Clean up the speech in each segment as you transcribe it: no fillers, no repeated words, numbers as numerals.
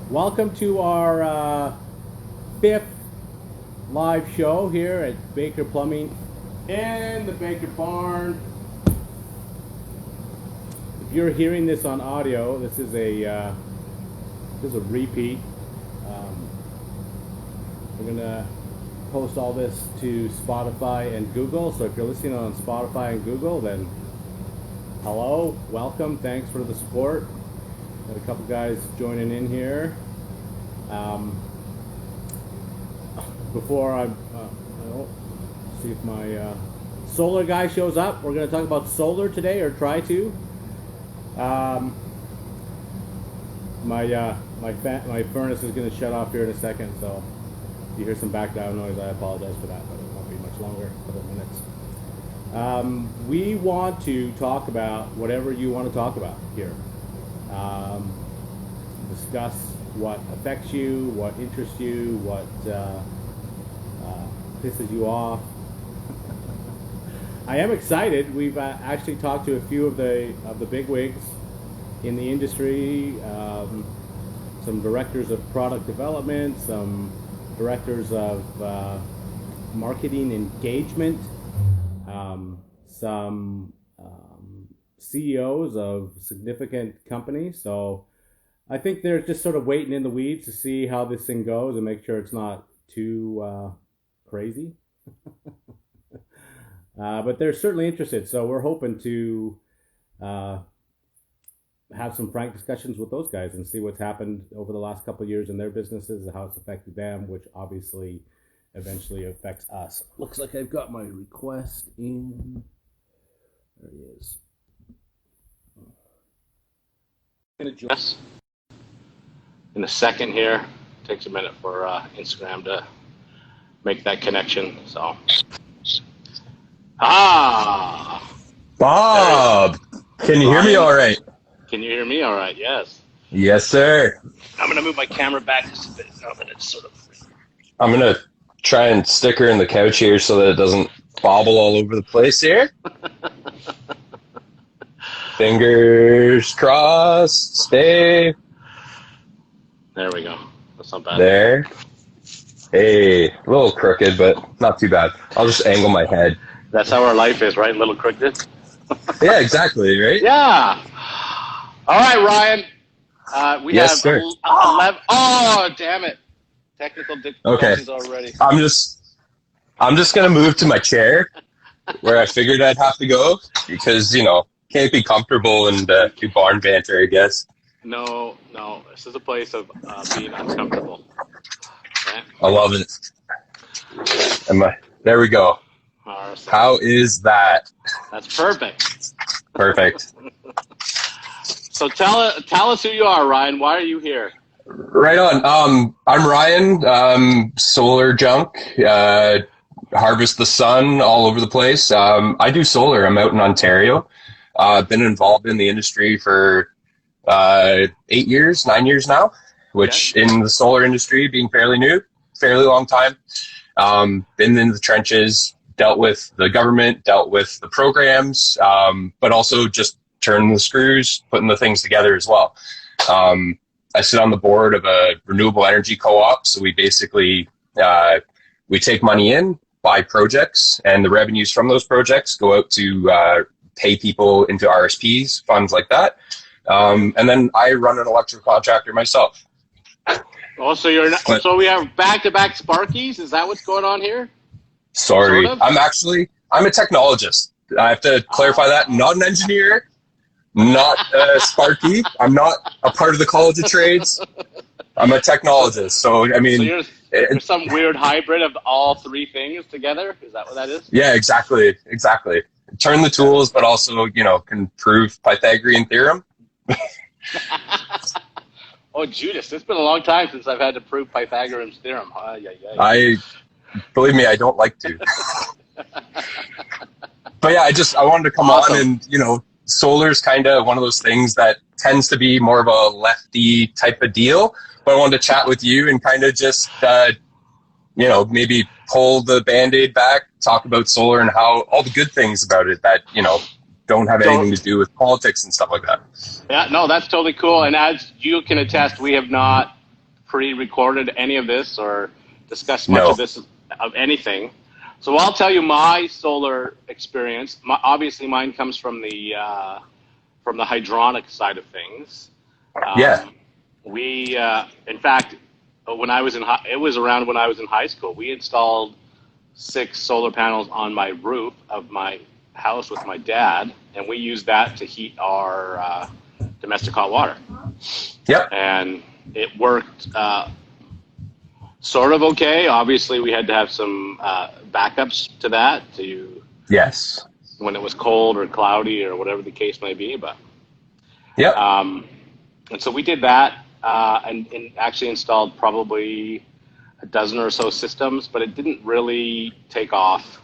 Welcome to our fifth live show here at Baker Plumbing in the Baker Barn. If you're hearing this on audio, this is a repeat. We're gonna post all this to Spotify and Google. So if you're listening on Spotify and Google, then hello, welcome, thanks for the support. Got a couple guys joining in here. Before I see if my solar guy shows up, we're going to talk about solar today, or try to. My furnace is going to shut off here in a second, so if you hear some background noise, I apologize for that, but it won't be much longer, a couple of minutes. We want to talk about whatever you want to talk about here. Discuss what affects you, what interests you, what pisses you off. I am excited. We've actually talked to a few of the bigwigs in the industry, some directors of product development, some directors of marketing engagement, some CEOs of significant companies. So I think they're just sort of waiting in the weeds to see how this thing goes and make sure it's not too crazy. But they're certainly interested, so we're hoping to have some frank discussions with those guys and see what's happened over the last couple of years in their businesses and how it's affected them, which obviously eventually affects us. Looks like I've got my request in. There he is. Going to join us in a second here. Takes a minute for Instagram to make that connection. So, Bob, can you hear me all right? Can you hear me all right? Yes. Yes, sir. I'm going to move my camera back just a bit now that it's sort of. I'm going to try and stick her in the couch here so that it doesn't bobble all over the place here. Fingers crossed. Stay. There we go. That's not bad. There. Hey, a little crooked, but not too bad. I'll just angle my head. That's how our life is, right? A little crooked. Yeah, exactly, right? Yeah. All right, Ryan. We yes, have sir. 11. Oh, damn it. Technical difficulties already. I'm just going to move to my chair where I figured I'd have to go because, can't be comfortable and do barn banter, I guess. No. This is a place of being uncomfortable. Okay. I love it. There we go. Right. How is that? That's perfect. Perfect. So tell us who you are, Ryan. Why are you here? Right on. I'm Ryan. Solar junk. Harvest the sun all over the place. I do solar. I'm out in Ontario. I've been involved in the industry for 9 years now, which in the solar industry being fairly new, fairly long time. Been in the trenches, dealt with the government, dealt with the programs, but also just turning the screws, putting the things together as well. I sit on the board of a renewable energy co-op. So we basically, we take money in, buy projects, and the revenues from those projects go out to pay people into RSPs, funds like that. And then I run an electrical contractor myself. Oh, so you're not, so we have back-to-back Sparkies? Is that what's going on here? Sorry. Sort of? I'm a technologist. I have to clarify that. Not an engineer, not a Sparky. I'm not a part of the College of Trades. I'm a technologist. So, I mean... So you're some weird hybrid of all three things together? Is that what that is? Yeah, exactly. Turn the tools, but also, can prove Pythagorean theorem. Oh, Judas, it's been a long time since I've had to prove Pythagorean's theorem. Believe me, I don't like to. But yeah, I wanted to come on and, solar's kind of one of those things that tends to be more of a lefty type of deal. But I wanted to chat with you and kind of just, maybe pull the Band-Aid back, talk about solar and how all the good things about it that, don't have anything to do with politics and stuff like that. Yeah, no, that's totally cool. And as you can attest, we have not pre-recorded any of this or discussed much No. of this of anything. So I'll tell you my solar experience. Obviously, mine comes from the hydronic side of things. Yeah. We, in fact, when I was it was around when I was in high school. We installed 6 solar panels on my roof of my house with my dad, and we used that to heat our domestic hot water. Yep. And it worked sort of okay. Obviously, we had to have some backups to that Yes. when it was cold or cloudy or whatever the case may be. But Yep. and so we did that and actually installed probably a dozen or so systems, but it didn't really take off.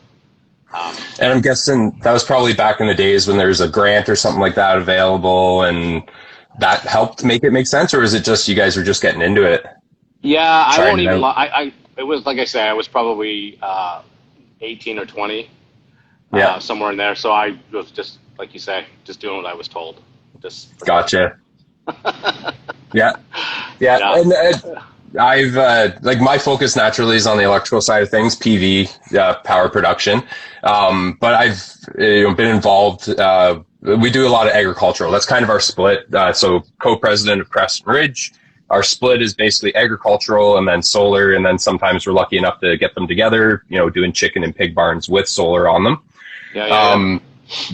And I'm guessing that was probably back in the days when there was a grant or something like that available, and that helped make it make sense, or is it just you guys were just getting into it? Yeah, I Trying won't it even out. lie. It was, like I say, I was probably 18 or 20, Yeah. somewhere in there. So I was just, like you say, just doing what I was told. Just Gotcha. Yeah. Yeah. Yeah. And I've, like, my focus naturally is on the electrical side of things, PV, power production. But I've been involved, we do a lot of agricultural. That's kind of our split. So co-president of Crescent Ridge. Our split is basically agricultural and then solar. And then sometimes we're lucky enough to get them together, doing chicken and pig barns with solar on them. Yeah.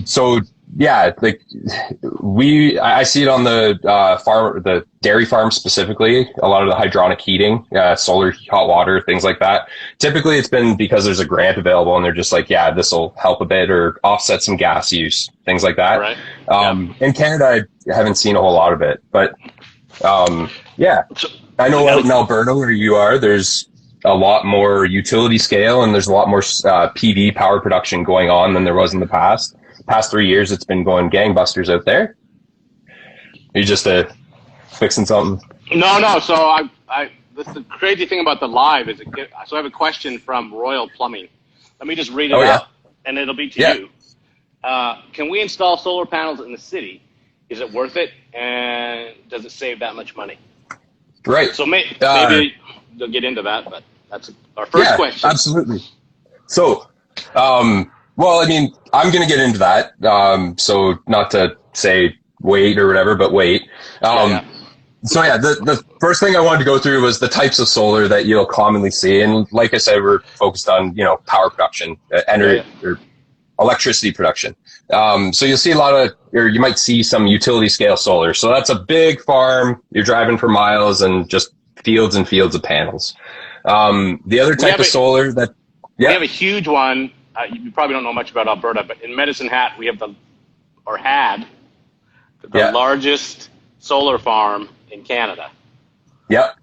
So yeah, like I see it on the farm, the dairy farm specifically, a lot of the hydronic heating, solar hot water, things like that. Typically it's been because there's a grant available and they're just like, yeah, this will help a bit or offset some gas use, things like that. Right. In Canada, I haven't seen a whole lot of it, but yeah, I know out in Alberta where you are, there's a lot more utility scale and there's a lot more PV power production going on than there was in the past. Past 3 years, it's been going gangbusters out there. Are you just fixing something? No. So the crazy thing about the live is so I have a question from Royal Plumbing. Let me just read it out, and it'll be to you. Can we install solar panels in the city? Is it worth it? And does it save that much money? Right. So maybe they'll get into that, but that's our first question. Absolutely. So, well, I mean, I'm going to get into that. So not to say wait or whatever, but wait. So yeah, the first thing I wanted to go through was the types of solar that you'll commonly see. And like I said, we're focused on, power production, energy or electricity production. So you'll see a lot of, or you might see some utility scale solar. So that's a big farm. You're driving for miles and just fields and fields of panels. The other type of solar that, we have a huge one. You probably don't know much about Alberta, but in Medicine Hat, we have had the largest solar farm in Canada. Yep.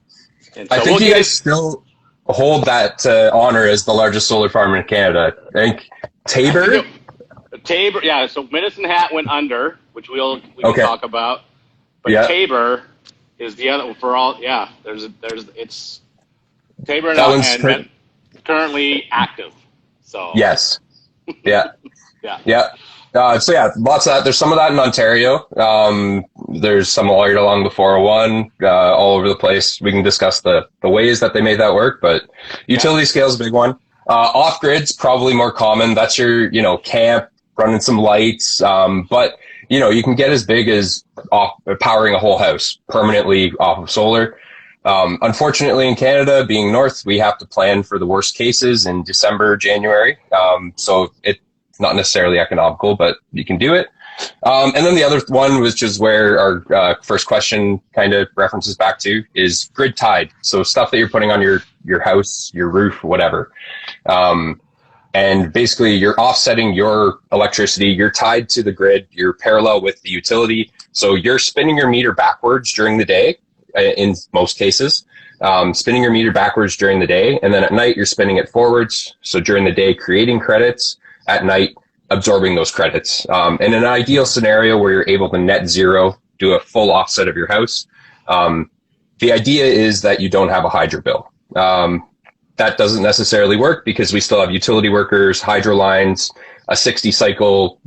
And so I think you guys still hold that honor as the largest solar farm in Canada. I think Tabor. Tabor, yeah. So Medicine Hat went under, which we can talk about. But Tabor is the other for all. Yeah, it's Tabor and currently active. So yes, yeah. Yeah. So yeah, lots of that. There's some of that in Ontario. There's some right along the 401, all over the place. We can discuss the ways that they made that work, but utility scale is a big one. Off grid's probably more common. That's your, camp, running some lights. But you can get as big as powering a whole house permanently off of solar. Unfortunately, in Canada, being north, we have to plan for the worst cases in December, January. So it's not necessarily economical, but you can do it. And then the other one, which is where our first question kind of references back to, is grid tied. So stuff that you're putting on your house, your roof, whatever. And basically you're offsetting your electricity. You're tied to the grid. You're parallel with the utility. So you're spinning your meter backwards during the day. In most cases, spinning your meter backwards during the day, and then at night you're spinning it forwards. So during the day, creating credits, at night, absorbing those credits. In an ideal scenario where you're able to net zero, do a full offset of your house, the idea is that you don't have a hydro bill. That doesn't necessarily work because we still have utility workers, hydro lines, a 60 cycle,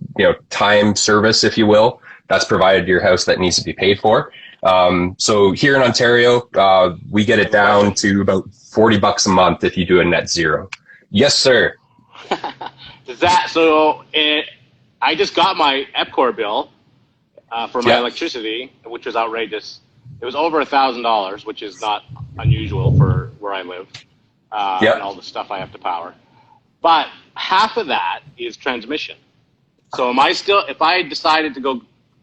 time service, if you will, that's provided to your house that needs to be paid for. So here in Ontario, we get it down to about $40 a month if you do a net zero. Yes, sir. I just got my EPCOR bill for my electricity, which was outrageous. It was over $1,000, which is not unusual for where I live, and all the stuff I have to power. But half of that is transmission. So am I still, if I decided to go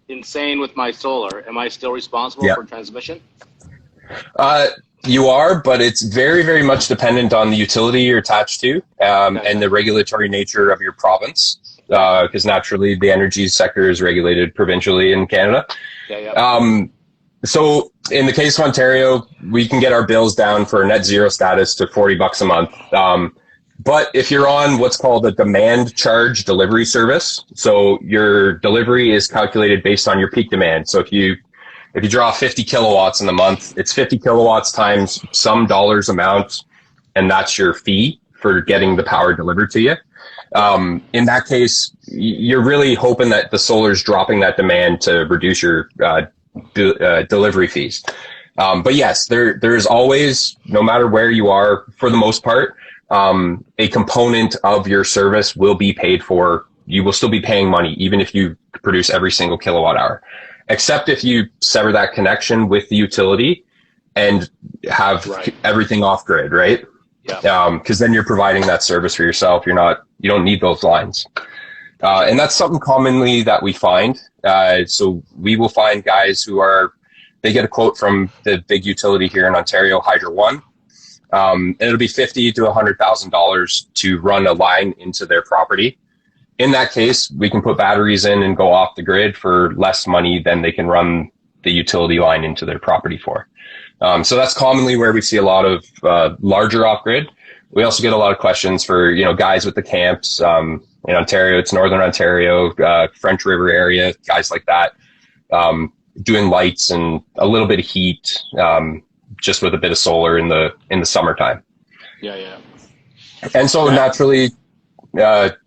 insane with my solar, am I still responsible for transmission? You are, but it's very, very much dependent on the utility you're attached to and the regulatory nature of your province, because naturally the energy sector is regulated provincially in Canada. So in the case of Ontario, we can get our bills down for net zero status to $40 a month. But if you're on what's called a demand charge delivery service, so your delivery is calculated based on your peak demand. So if you draw 50 kilowatts in the month, it's 50 kilowatts times some dollars amount, and that's your fee for getting the power delivered to you. In that case, you're really hoping that the solar is dropping that demand to reduce your delivery fees. But yes, there is always, no matter where you are, for the most part, a component of your service will be paid for. You will still be paying money, even if you produce every single kilowatt hour, except if you sever that connection with the utility and have everything off grid, right? Because then you're providing that service for yourself. You don't need those lines. And that's something commonly that we find. So we will find guys they get a quote from the big utility here in Ontario, Hydro One. And it'll be $50,000 to $100,000 to run a line into their property. In that case, we can put batteries in and go off the grid for less money than they can run the utility line into their property for. So that's commonly where we see a lot of larger off grid. We also get a lot of questions for guys with the camps in Ontario. It's Northern Ontario, French River area, guys like that, doing lights and a little bit of heat. Just with a bit of solar in the summertime. And so naturally,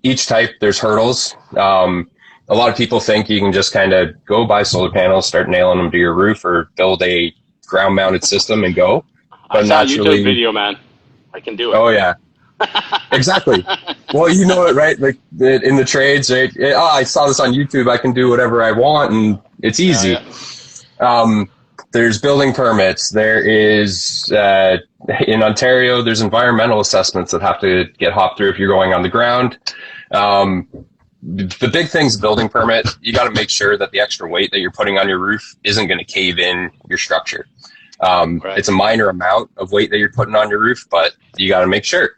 each type, there's hurdles. A lot of people think you can just kind of go buy solar panels, start nailing them to your roof, or build a ground mounted system and go. But I saw a YouTube video, man. I can do it. Oh yeah, exactly. Well, you know it, right? Like in the trades, right? I saw this on YouTube. I can do whatever I want, and it's easy. There's building permits. There is, in Ontario, there's environmental assessments that have to get hopped through if you're going on the ground. The big thing's building permit. You got to make sure that the extra weight that you're putting on your roof isn't going to cave in your structure. It's a minor amount of weight that you're putting on your roof, but you got to make sure.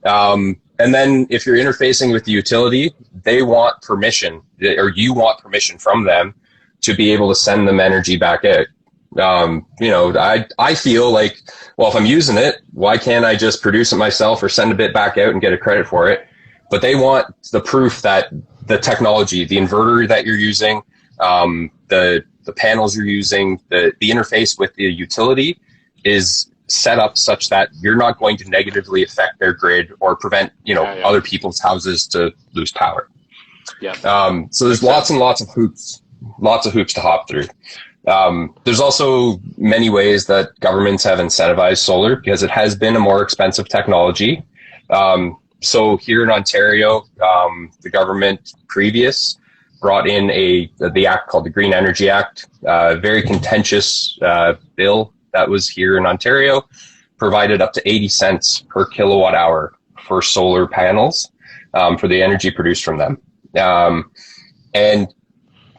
And then if you're interfacing with the utility, they want permission, or you want permission from them to be able to send them energy back out. I feel like, well, if I'm using it, why can't I just produce it myself or send a bit back out and get a credit for it? But they want the proof that the technology, the inverter that you're using, the panels you're using, the interface with the utility is set up such that you're not going to negatively affect their grid or prevent, other people's houses to lose power. So there's lots and lots of hoops to hop through. There's also many ways that governments have incentivized solar because it has been a more expensive technology. So here in Ontario, the government previous brought in the act called the Green Energy Act, very contentious bill that was here in Ontario, provided up to 80 cents per kilowatt hour for solar panels for the energy produced from them. And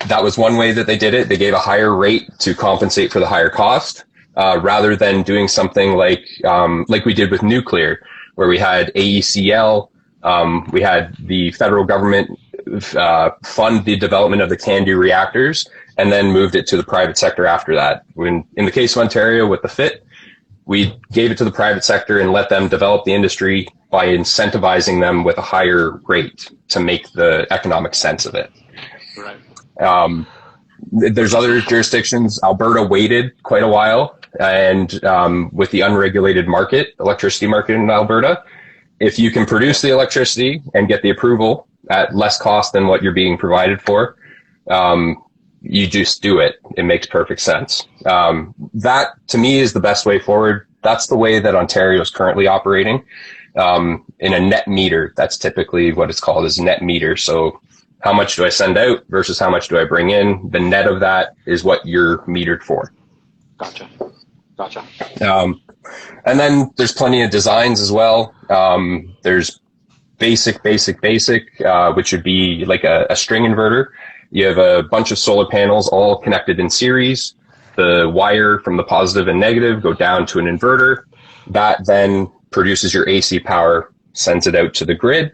that was one way that they did it. They gave a higher rate to compensate for the higher cost, rather than doing something like we did with nuclear, where we had AECL, we had the federal government fund the development of the CANDU reactors, and then moved it to the private sector after that. When in the case of Ontario with the FIT, we gave it to the private sector and let them develop the industry by incentivizing them with a higher rate to make the economic sense of it. There's other jurisdictions. Alberta waited quite a while, and with the unregulated electricity market in Alberta, if you can produce the electricity and get the approval at less cost than what you're being provided for, you just do it. It makes perfect sense. That to me is the best way forward. That's the way that Ontario is currently operating. In a net meter, that's typically what it's called, is net meter. So how much do I send out versus how much do I bring in? The net of that is what you're metered for. Gotcha. And then there's plenty of designs as well. There's basic, which would be like a string inverter. You have a bunch of solar panels all connected in series. The wire from the positive and negative go down to an inverter. That then produces your AC power, sends it out to the grid.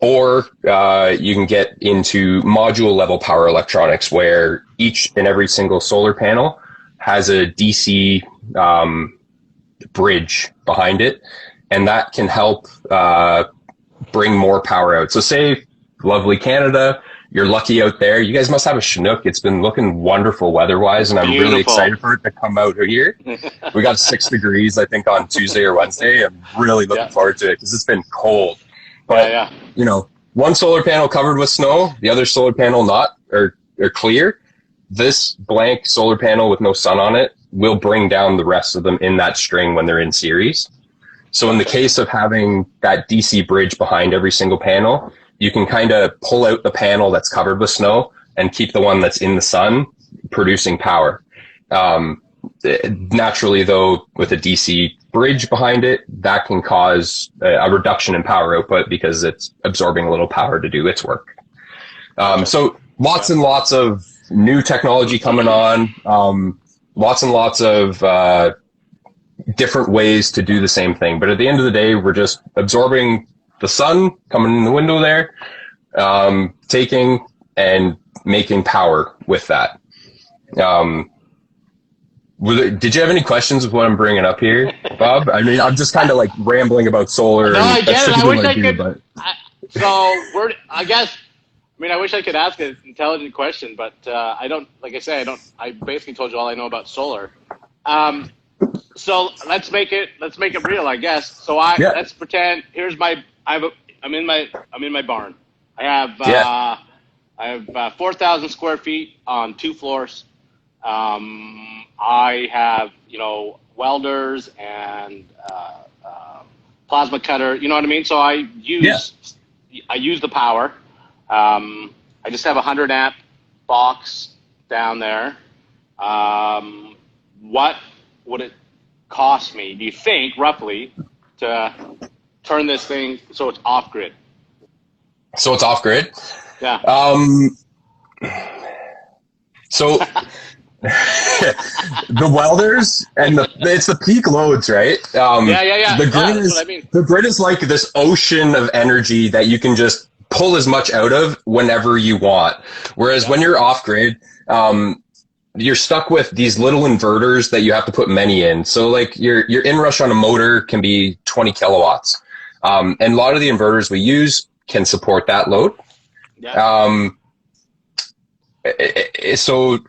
Or you can get into module level power electronics, where each and every single solar panel has a DC bridge behind it, and that can help bring more power out. So say, lovely Canada, you're lucky out there. You guys must have a Chinook. It's been looking wonderful weather-wise, and I'm really excited for it to come out here. We got 6 degrees, I think, on Tuesday or Wednesday. I'm really looking forward to it because it's been cold. But, you know, one solar panel covered with snow, the other solar panel not, or clear. This blank solar panel with no sun on it will bring down the rest of them in that string when they're in series. So in the case of having that DC bridge behind every single panel, you can kind of pull out the panel that's covered with snow and keep the one that's in the sun producing power. Naturally, though, with a DC bridge behind it, that can cause a reduction in power output because it's absorbing a little power to do its work. So lots and lots of new technology coming on, lots and lots of different ways to do the same thing. But at the end of the day, we're just absorbing the sun coming in the window there, taking and making power with that. Did you have any questions with what I'm bringing up here, Bob? I mean, I'm just kind of like rambling about solar. No, I get it. I wish I could. But... I wish I could ask an intelligent question, but I don't. Like I say, I don't. I basically told you all I know about solar. So let's make it real, I guess. So let's pretend. I'm in my barn. I have 4,000 square feet on 2 floors. I have, welders and plasma cutter. You know what I mean? So I use the power. I just have a 100 amp box down there. What would it cost me, do you think, roughly, to turn this thing so it's off grid? So it's off grid? Yeah. So the welders and it's the peak loads, right? The grid is, what I mean. The grid is like this ocean of energy that you can just pull as much out of whenever you want. Whereas when you're off grid, you're stuck with these little inverters that you have to put many in. So like your inrush on a motor can be 20 kilowatts. And a lot of the inverters we use can support that load. Yeah. So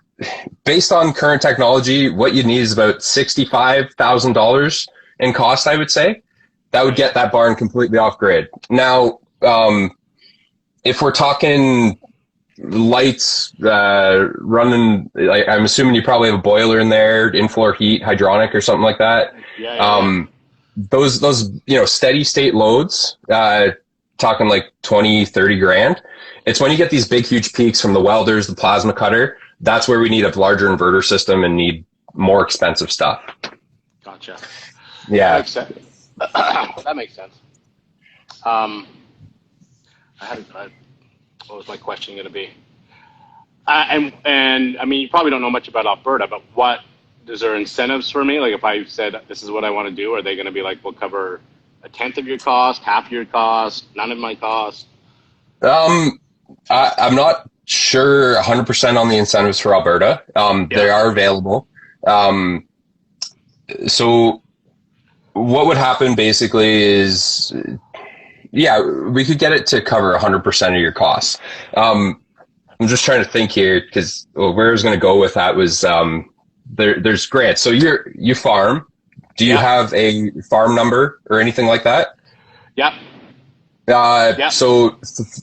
based on current technology, what you need is about $65,000 in cost, I would say. That would get that barn completely off grid. Now, if we're talking lights running, I'm assuming you probably have a boiler in there, in-floor heat, hydronic or something like that. Those steady state loads, talking like 20, 30 grand. It's when you get these big, huge peaks from the welders, the plasma cutter, that's where we need a larger inverter system and need more expensive stuff. Gotcha. Yeah. That makes sense. That makes sense. What was my question going to be? And I mean, you probably don't know much about Alberta, but is there incentives for me? Like if I said, this is what I want to do, are they going to be like, we'll cover a tenth of your cost, half of your cost, none of my cost? I'm not sure 100% on the incentives for Alberta. They are available. So what would happen basically is, we could get it to cover 100% of your costs. I'm just trying to think here because where I was going to go with that was there's grants. So you farm. Do you have a farm number or anything like that? Yep. So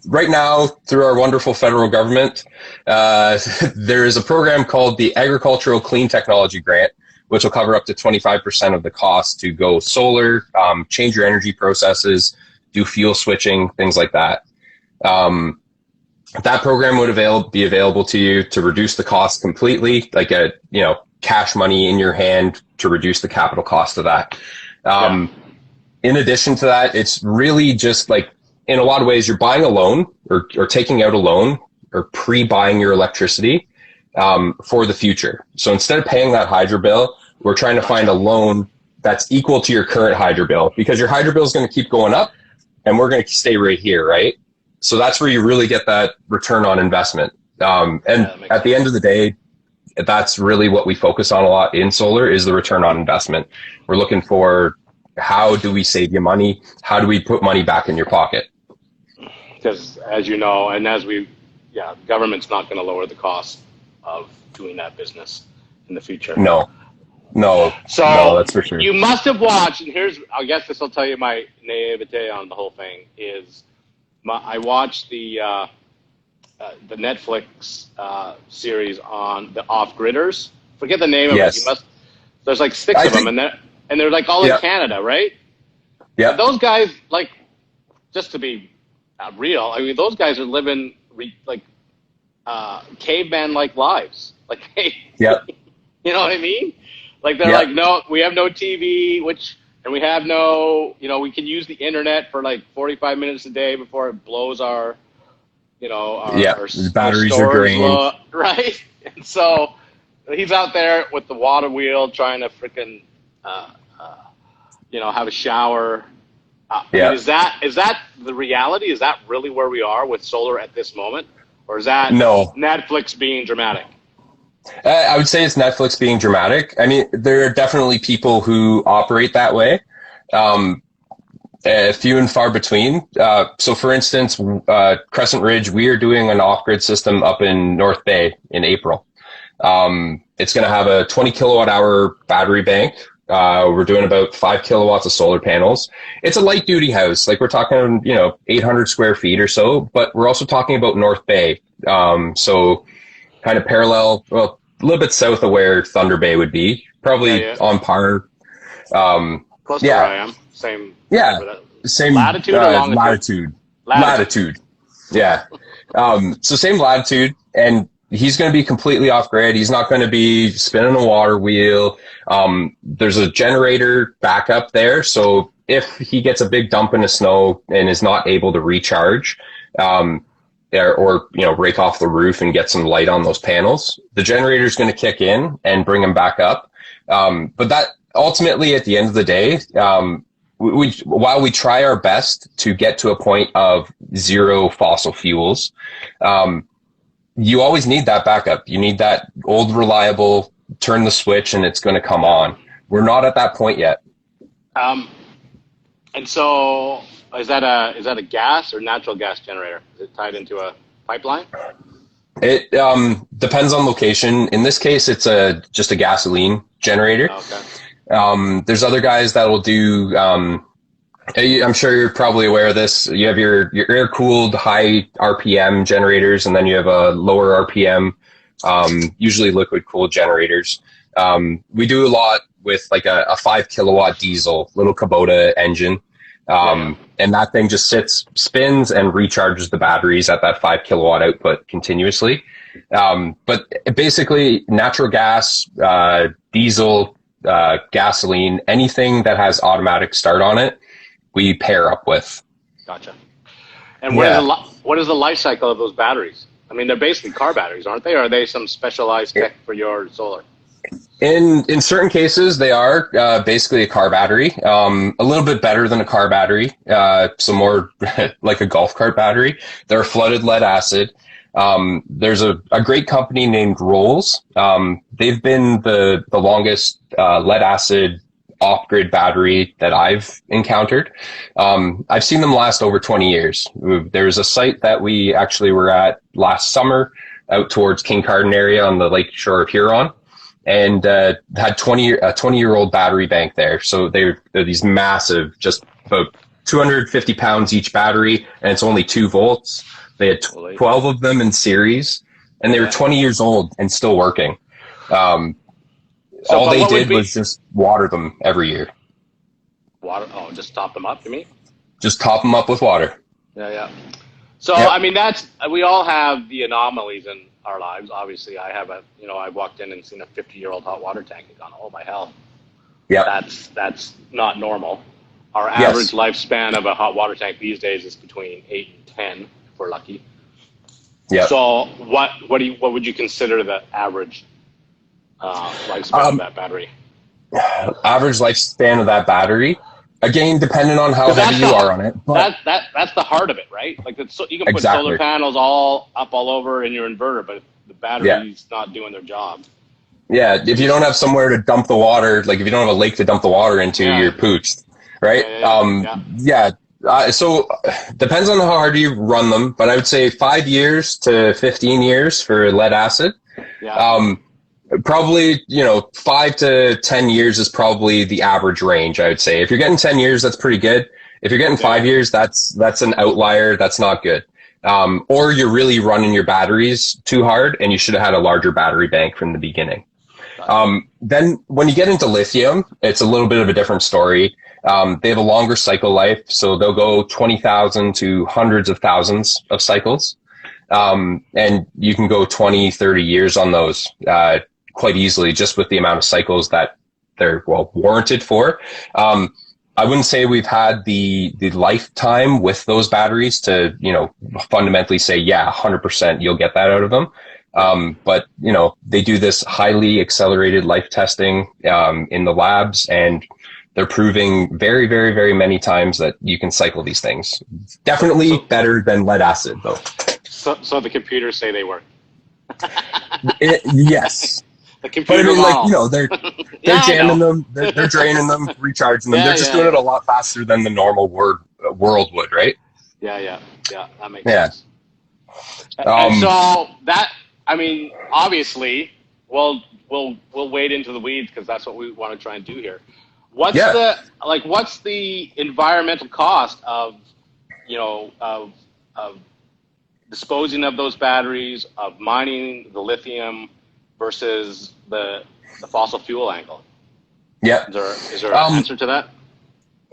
right now, through our wonderful federal government, there is a program called the Agricultural Clean Technology Grant, which will cover up to 25% of the cost to go solar, change your energy processes, do fuel switching, things like that. That program would be available to you to reduce the cost completely, like cash money in your hand to reduce the capital cost of that. In addition to that, it's really just like, in a lot of ways, you're buying a loan or taking out a loan or pre-buying your electricity for the future. So instead of paying that hydro bill, we're trying to find a loan that's equal to your current hydro bill, because your hydro bill is going to keep going up and we're going to stay right here, right? So that's where you really get that return on investment. And at the end of the day, that's really what we focus on a lot in solar, is the return on investment. We're looking for, how do we save you money? How do we put money back in your pocket? Because as you know, and as government's not going to lower the cost of doing that business in the future. No, that's for sure. You must have watched, and I guess this will tell you my naivete on the whole thing, is I watched the Netflix series on the off-gridders. Forget the name of it. There's like six of them, and they're like all in Canada, right? Yeah. Those guys, like, just to be real, I mean, those guys are living caveman-like lives. Like, hey, you know what I mean? Like, they're like, no, we have no TV, and we have no, we can use the internet for like 45 minutes a day before it blows our batteries are drained, right? And so he's out there with the water wheel trying to freaking, have a shower. I mean, is that the reality? Is that really where we are with solar at this moment? Or is that Netflix being dramatic? I would say it's Netflix being dramatic. I mean, there are definitely people who operate that way. Few and far between. So for instance, Crescent Ridge, we are doing an off-grid system up in North Bay in April. It's going to have a 20 kilowatt hour battery bank. We're doing about 5 kilowatts of solar panels. It's a light duty house. Like, we're talking, 800 square feet or so, but we're also talking about North Bay. So kind of parallel, well, a little bit south of where Thunder Bay would be, probably on par. Close to where I am. Same. Yeah. Same latitude or longitude? Latitude. Yeah. So same latitude, and he's going to be completely off grid. He's not going to be spinning a water wheel. There's a generator backup there. So if he gets a big dump in the snow and is not able to recharge, or rake off the roof and get some light on those panels, the generator is going to kick in and bring him back up. But that ultimately, at the end of the day, while we try our best to get to a point of zero fossil fuels, you always need that backup. You need that old reliable, turn the switch and it's going to come on. We're not at that point yet. And so is that a gas or natural gas generator? Is it tied into a pipeline? It depends on location. In this case, it's just a gasoline generator. Okay. There's other guys that will do, I'm sure you're probably aware of this. You have your air-cooled high RPM generators, and then you have a lower RPM, usually liquid-cooled generators. We do a lot with like a 5 kilowatt diesel, little Kubota engine. And that thing just spins and recharges the batteries at that 5 kilowatt output continuously. But basically natural gas, diesel, gasoline, anything that has automatic start on it, we pair up with. Gotcha. And what is the life cycle of those batteries? I mean, they're basically car batteries, aren't they? Or are they some specialized tech for your solar? In certain cases, they are basically a car battery, a little bit better than a car battery, so more like a golf cart battery. They're flooded lead acid. There's a great company named Rolls. They've been the longest lead acid off-grid battery that I've encountered. I've seen them last over 20 years. There's a site that we actually were at last summer out towards Kincardine area on the lake shore of Huron, and had a 20-year-old battery bank there. So they're these massive, just about 250 pounds each battery, and it's only 2 volts. They had 12 of them in series, and they were 20 years old and still working. All they did was just water them every year. Water? Oh, just top them up, you mean? Just top them up with water. Yeah. So, I mean, we all have the anomalies in our lives. Obviously, I walked in and seen a 50-year-old hot water tank and gone, oh my hell. Yeah. That's not normal. Our average lifespan of a hot water tank these days is between 8 and 10, if we're lucky. Yeah. So what would you consider the average lifespan of that battery? Average lifespan of that battery? Again, depending on how heavy you are on it. But that's the heart of it, right? Like you can put solar panels all over in your inverter, but if the battery's not doing their job. Yeah, if you don't have somewhere to dump the water, like if you don't have a lake to dump the water into, you're pooched, right? So depends on how hard you run them, but I would say 5 years to 15 years for lead acid. Yeah. Probably, 5 to 10 years is probably the average range, I would say. If you're getting 10 years, that's pretty good. If you're getting 5 years, that's an outlier. That's not good. Or you're really running your batteries too hard, and you should have had a larger battery bank from the beginning. Then when you get into lithium, it's a little bit of a different story. They have a longer cycle life, so they'll go 20,000 to hundreds of thousands of cycles. And you can go 20, 30 years on those quite easily, just with the amount of cycles that they're warranted for. I wouldn't say we've had the lifetime with those batteries to, fundamentally say, 100% you'll get that out of them. But they do this highly accelerated life testing in the labs, and they're proving very, very, very many times that you can cycle these things. Definitely better than lead acid, though. So the computers say they work. Yes. The computer they're jamming them, they're draining them, recharging them. They're just doing it a lot faster than the normal world would, right? Yeah. That makes sense. And so obviously, we'll wade into the weeds because that's what we want to try and do here. What's the environmental cost of disposing of those batteries, of mining the lithium versus the fossil fuel angle? Yeah. Is there an answer to that?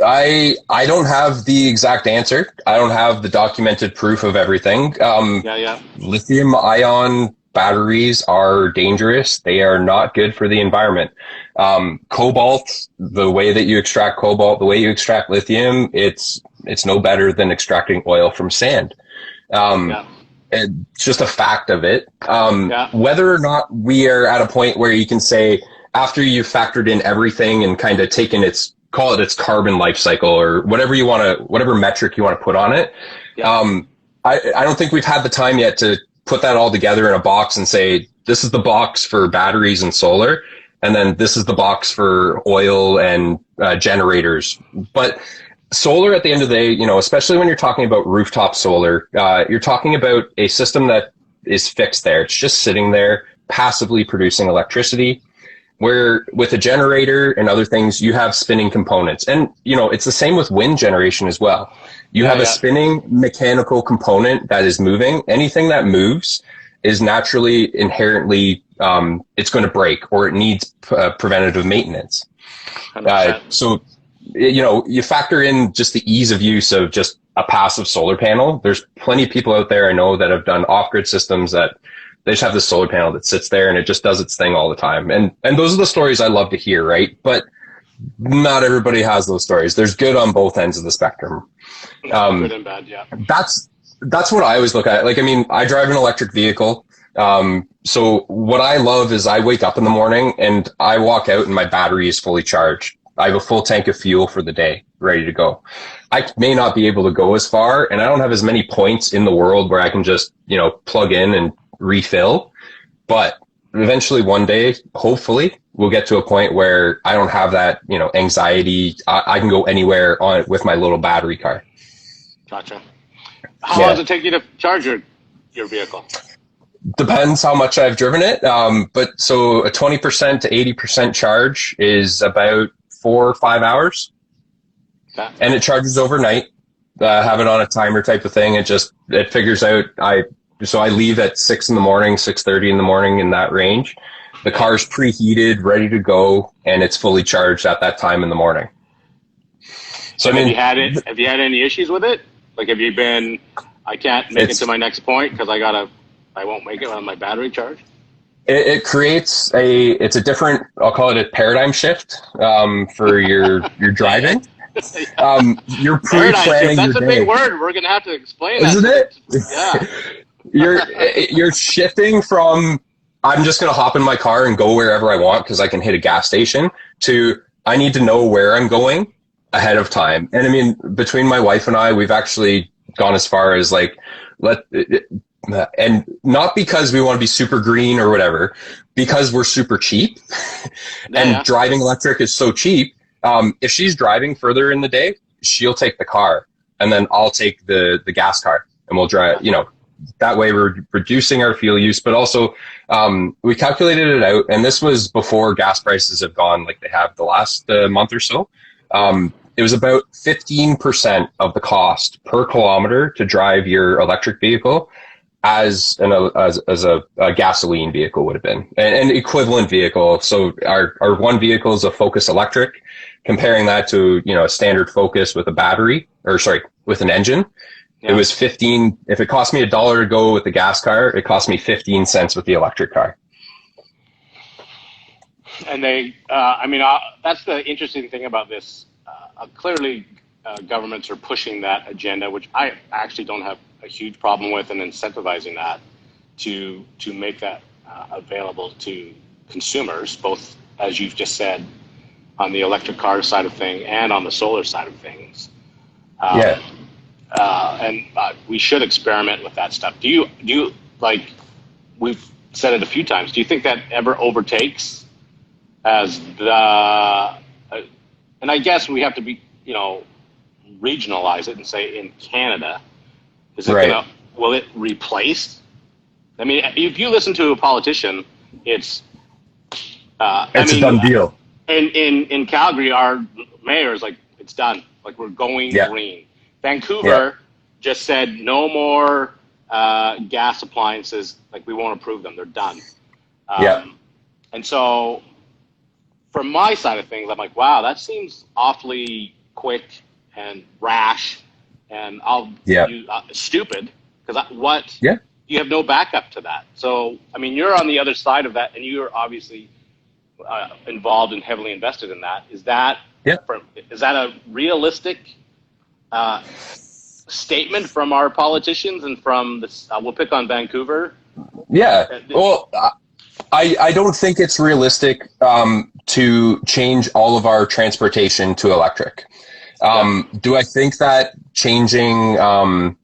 I don't have the exact answer. I don't have the documented proof of everything. Lithium ion batteries are dangerous. They are not good for the environment. Cobalt, the way that you extract cobalt, the way you extract lithium, it's no better than extracting oil from sand. It's just a fact of it. Whether or not we are at a point where you can say, after you've factored in everything and kind of taken call it its carbon life cycle, or whatever metric you want to put on it. I don't think we've had the time yet to put that all together in a box and say, this is the box for batteries and solar, and then this is the box for oil and generators. But solar, at the end of the day, especially when you're talking about rooftop solar, you're talking about a system that is fixed there. It's just sitting there, passively producing electricity, where with a generator and other things, you have spinning components. And, it's the same with wind generation as well. You have a spinning mechanical component that is moving. Anything that moves is naturally, inherently, it's going to break, or it needs preventative maintenance. So, you factor in just the ease of use of just a passive solar panel. There's plenty of people out there I know that have done off-grid systems that they just have this solar panel that sits there and it just does its thing all the time. And those are the stories I love to hear, right? But not everybody has those stories. There's good on both ends of the spectrum. Good and bad, yeah. That's what I always look at. I drive an electric vehicle. So what I love is I wake up in the morning and I walk out and my battery is fully charged. I have a full tank of fuel for the day, ready to go. I may not be able to go as far, and I don't have as many points in the world where I can just, plug in and refill. But eventually one day, hopefully, we'll get to a point where I don't have that, anxiety. I can go anywhere with my little battery car. Gotcha. How long does it take you to charge your vehicle? Depends how much I've driven it. But so a 20% to 80% charge is about 4 or 5 hours. and it charges overnight. Have it on a timer type of thing. It figures out. So I leave at 6 in the morning, 6:30 in the morning, in that range. The car's preheated, ready to go, and it's fully charged at that time in the morning. So have you had any issues with it? Like, have you been, I can't make it to my next point because I won't make it on my battery charge? It creates it's a different, I'll call it a paradigm shift for your driving. You're pre-planning That's your a day. big word. We're going to have to explain Isn't that. it? Yeah. You're shifting from, I'm just going to hop in my car and go wherever I want because I can hit a gas station, to I need to know where I'm going ahead of time. And I mean, between my wife and I, we've actually gone as far as like, and not because we want to be super green or whatever, because we're super cheap and driving electric is so cheap. If she's driving further in the day, she'll take the car and then I'll take the gas car and we'll drive, that way we're reducing our fuel use, but also, we calculated it out, and this was before gas prices have gone like they have the last month or so. It was about 15% of the cost per kilometer to drive your electric vehicle as a gasoline vehicle would have been, an equivalent vehicle. So our one vehicle is a Focus electric. Comparing that to, a standard Focus with with an engine, it was 15. If it cost me $1 to go with the gas car, it cost me 15 cents with the electric car. And that's the interesting thing about this. Clearly, governments are pushing that agenda, which I actually don't have a huge problem with, and incentivizing that to make that available to consumers, both, as you've just said, on the electric car side of things and on the solar side of things. And we should experiment with that stuff. Do you like, we've said it a few times, do you think that ever overtakes as and I guess we have to be, regionalize it and say in Canada, will it replace? I mean, if you listen to a politician, it's a done deal. In Calgary, our mayor is like, it's done. Like, we're going green. Vancouver just said no more gas appliances. Like, we won't approve them. They're done. And so, from my side of things, I'm like, wow, that seems awfully quick and rash, and stupid. Because you have no backup to that. So, I mean, you're on the other side of that, and you're obviously involved and heavily invested in that. Is that a realistic statement from our politicians and from this? We'll pick on Vancouver. Yeah. Well, I don't think it's realistic to change all of our transportation to electric. Do I think that changing, call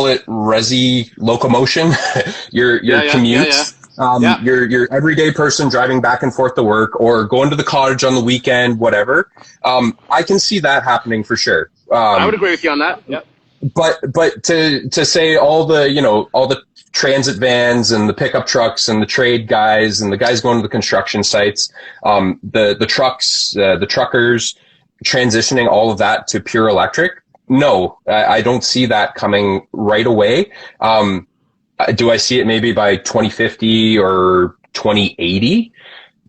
it resi locomotion, your commutes, your everyday person driving back and forth to work or going to the cottage on the weekend, whatever. I can see that happening for sure. I would agree with you on that. Yep. But to say all the transit vans and the pickup trucks and the trade guys and the guys going to the construction sites, the trucks, the truckers, transitioning all of that to pure electric. No, I don't see that coming right away. Do I see it maybe by 2050 or 2080?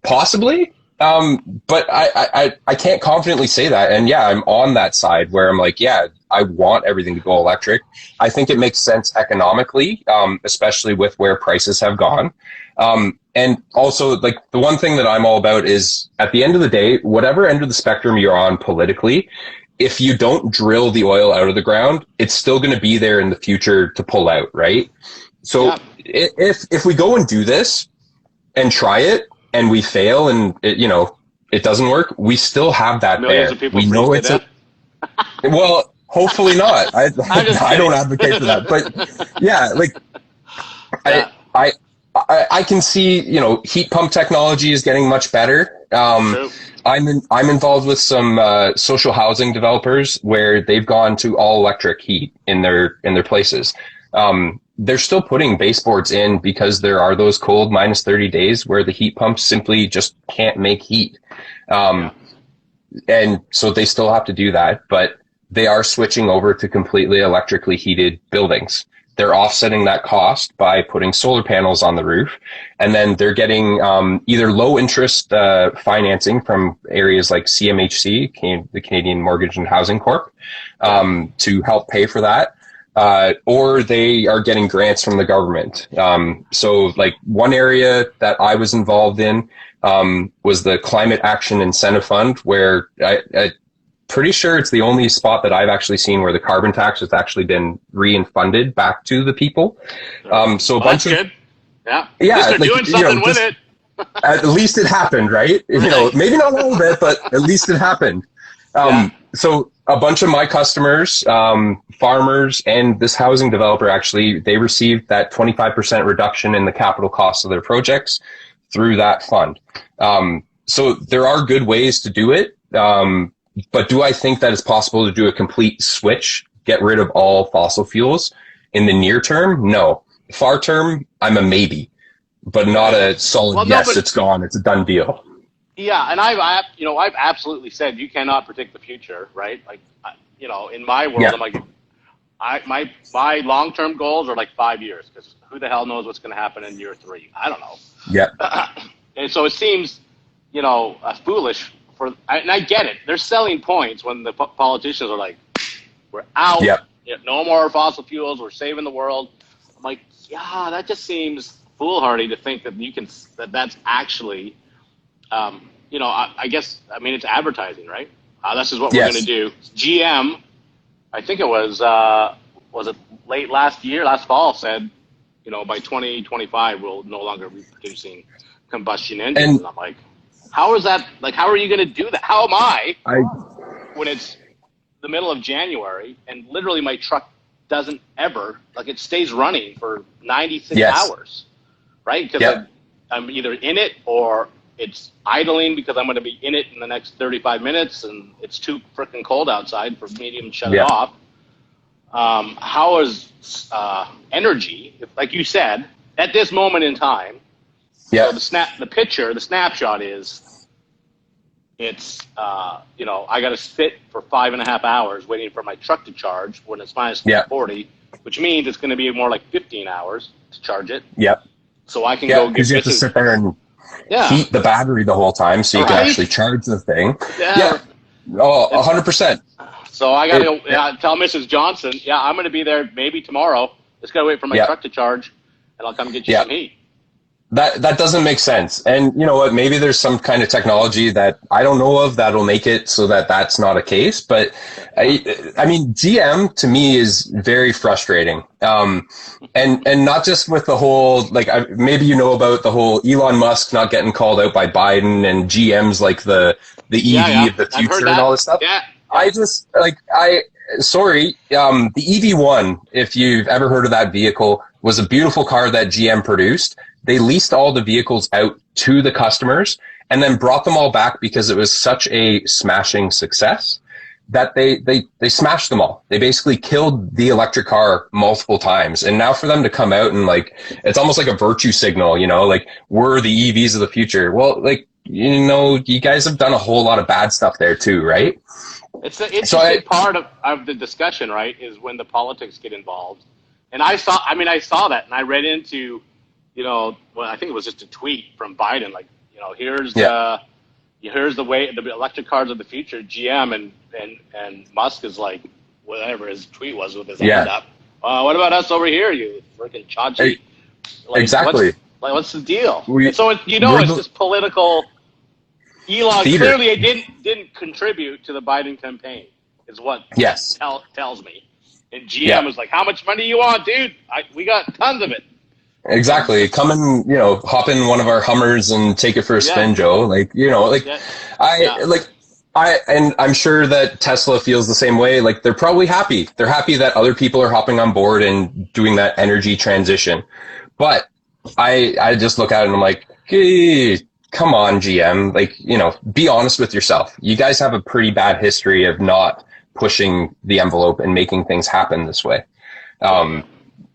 Possibly. But I can't confidently say that. And I'm on that side where I'm like, I want everything to go electric. I think it makes sense economically, especially with where prices have gone. And also, like, the one thing that I'm all about is, at the end of the day, whatever end of the spectrum you're on politically, if you don't drill the oil out of the ground, it's still going to be there in the future to pull out, right? So if we go and do this and try it and we fail and it doesn't work, we still have that Millions there. Of people we know it's well, hopefully not. I don't advocate for that, but I can see, heat pump technology is getting much better. I'm involved with some social housing developers where they've gone to all electric heat in their places. They're still putting baseboards in because there are those cold -30 days where the heat pumps simply just can't make heat. and so they still have to do that, but they are switching over to completely electrically heated buildings. They're offsetting that cost by putting solar panels on the roof, and then they're getting either low interest financing from areas like CMHC, the Canadian Mortgage and Housing Corp, to help pay for that. Or they are getting grants from the government. So like one area that I was involved in was the Climate Action Incentive Fund, where I pretty sure it's the only spot that I've actually seen where the carbon tax has actually been refunded back to the people. So a bunch of good. Yeah. Yeah, at least they're doing something with it. At least it happened, right? You know, maybe not all of it, but at least it happened. So a bunch of my customers, farmers, and this housing developer, actually, they received that 25% reduction in the capital costs of their projects through that fund. So there are good ways to do it. But do I think that it's possible to do a complete switch, get rid of all fossil fuels in the near term? No. Far term, I'm a maybe, but not a solid yes, it's gone, it's a done deal. Yeah, and I've absolutely said you cannot predict the future, right? Like, you know, in my world, I'm like, my long-term goals are like 5 years, because who the hell knows what's going to happen in year 3? I don't know. Yeah. And so it seems, you know, foolish and I get it. They're selling points when the politicians are like, we're out. Yep. You know, no more fossil fuels. We're saving the world. I'm like, yeah, that just seems foolhardy to think that that's actually, you know, I guess, I mean, it's advertising, right? This is what we're going to do. GM, I think it was it late last fall, said, you know, by 2025, we'll no longer be producing combustion engines. And I'm like, how is that? Like, how are you going to do that? How am I when it's the middle of January and literally my truck doesn't ever, like, it stays running for 96 hours, right? Because I'm either in it or it's idling because I'm going to be in it in the next 35 minutes and it's too freaking cold outside for me to even shut it off. How is energy, like you said, at this moment in time? So the snapshot is, it's, you know, I got to sit for 5.5 hours waiting for my truck to charge when it's minus 40, which means it's going to be more like 15 hours to charge it. So I can go get, because you have to sit there and heat the battery the whole time so you can actually charge the thing. Oh, 100%. So I got to go tell Mrs. Johnson, I'm going to be there maybe tomorrow. Just got to wait for my truck to charge, and I'll come get you some heat. That doesn't make sense. And you know what? Maybe there's some kind of technology that I don't know of that'll make it so that that's not a case. But I mean, GM to me is very frustrating. And not just with the whole, like, maybe you know about the whole Elon Musk not getting called out by Biden and GM's like the EV of the future and all this stuff. I just sorry. The EV1, if you've ever heard of that vehicle, was a beautiful car that GM produced. They leased all the vehicles out to the customers and then brought them all back because it was such a smashing success that they smashed them all. They basically killed the electric car multiple times. And now for them to come out and, like, it's almost like a virtue signal, you know, like, we're the EVs of the future. Well, like, you know, you guys have done a whole lot of bad stuff there too, right? It's an interesting part of the discussion, right, is when the politics get involved. And I saw that, and I read into, you know, well, I think it was just a tweet from Biden, like, you know, here's the way, the electric cars of the future, GM, and Musk is like, whatever his tweet was with his hand up. What about us over here, you freaking Chachi? Like, exactly. What's the deal? So it's just political. Elon clearly didn't contribute to the Biden campaign, is what tells me. And GM was like, how much money do you want, dude? We got tons of it. Exactly. Come and, you know, hop in one of our Hummers and take it for a spin, Joe. Like, you know, like, and I'm sure that Tesla feels the same way. Like, they're probably happy. They're happy that other people are hopping on board and doing that energy transition. But I just look at it and I'm like, hey, come on, GM. Like, you know, be honest with yourself. You guys have a pretty bad history of not pushing the envelope and making things happen this way.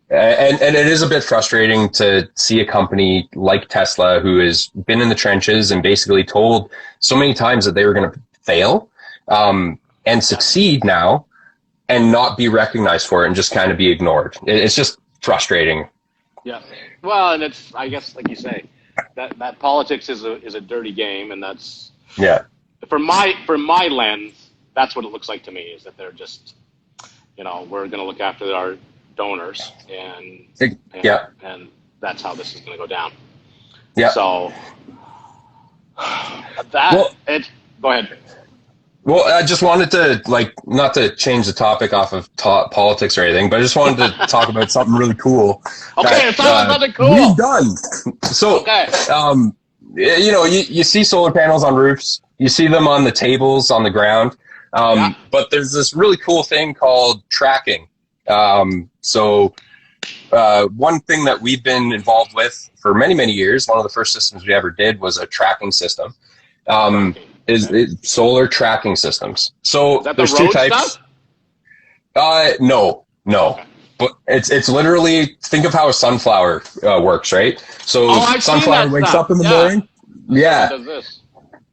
And it is a bit frustrating to see a company like Tesla, who has been in the trenches and basically told so many times that they were going to fail and succeed now and not be recognized for it and just kind of be ignored. It's just frustrating. Yeah. Well, and it's, I guess, like you say, that politics is a dirty game, and that's, from my lens, that's what it looks like to me, is that they're just, we're going to look after our donors, and that's how this is going to go down. Yeah. So go ahead. Well, I just wanted to, not to change the topic off of politics or anything, but I just wanted to talk about something really cool. Okay, it's not something cool. We've done. So, you see solar panels on roofs, you see them on the tables on the ground, but there's this really cool thing called tracking. So one thing that we've been involved with for many, many years, one of the first systems we ever did was a tracking system. Is solar tracking systems. So there's two types. No. But it's literally, think of how a sunflower works, right? So sunflower wakes up in the morning. Yeah. Does this.